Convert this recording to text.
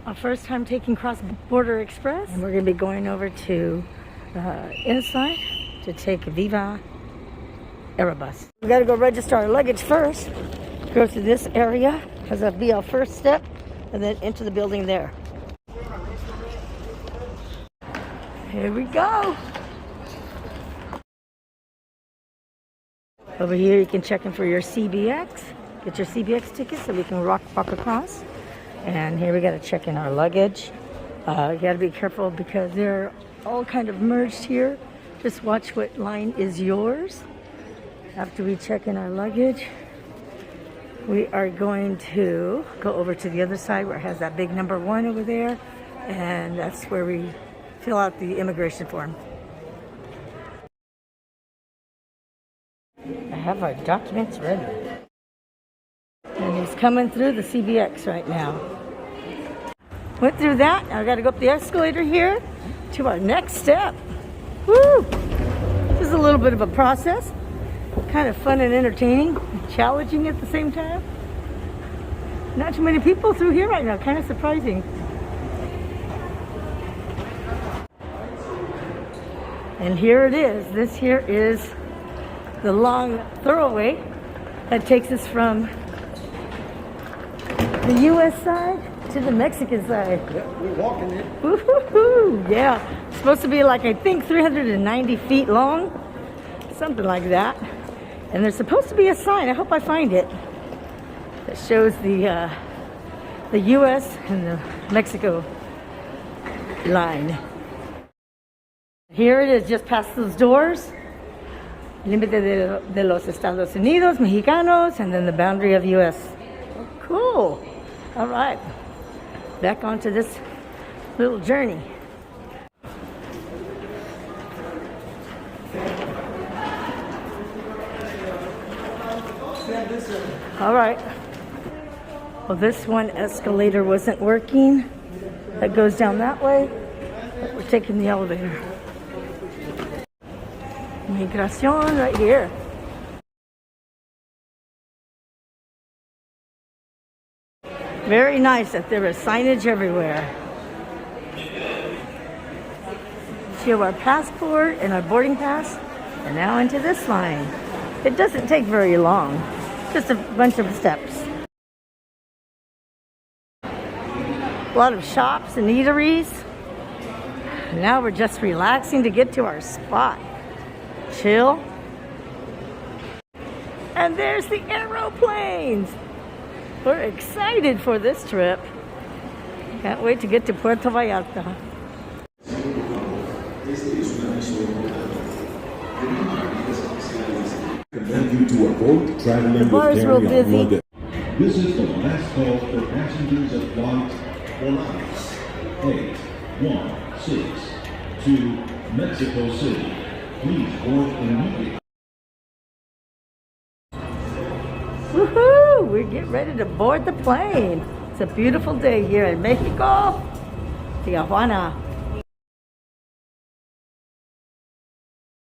Our first time taking cross-border express, and we're going to be going over to inside to take Viva Aerobus. We got to go register our luggage first. Go through this area, because that'll be our first step, and then into the building there. Here we go. Over here you can check in for your CBX. Get your CBX ticket so we can walk across. And here we got to check in our luggage. You got to be careful because they're all kind of merged here. Just watch what line is yours. After we check in our luggage, we are going to go over to the other side where it has that big number 1 over there. And that's where we fill out the immigration form. I have our documents ready. And he's coming through the CBX right now. Went through that. Now I got to go up the escalator here to our next step. Woo! This is a little bit of a process. Kind of fun and entertaining. Challenging at the same time. Not too many people through here right now. Kind of surprising. And here it is. This here is the long thoroughway that takes us from the U.S. side to the Mexican side. Yeah, we're walking it. Woo-hoo-hoo. Yeah, it's supposed to be like, I think, 390 feet long, something like that. And there's supposed to be a sign, I hope I find it, that shows the U.S. and the Mexico line. Here it is, just past those doors. Límite de los Estados Unidos, Mexicanos, and then the boundary of U.S. Cool. All right. Back onto this little journey. All right. Well, this one escalator wasn't working. That goes down that way. But we're taking the elevator. Migración right here. Very nice that there is signage everywhere. Show our passport and our boarding pass, and now into this line. It doesn't take very long, just a bunch of steps. A lot of shops and eateries. Now we're just relaxing to get to our spot. Chill. And there's the aeroplanes. We're excited for this trip. Can't wait to get to Puerto Vallarta. Command you to avoid traveling with carry-on luggage. This is the last call for passengers of flight Forma 8162 to Mexico City. Please board immediately. Woohoo! We get ready to board the plane. It's a beautiful day here in Mexico, Tijuana.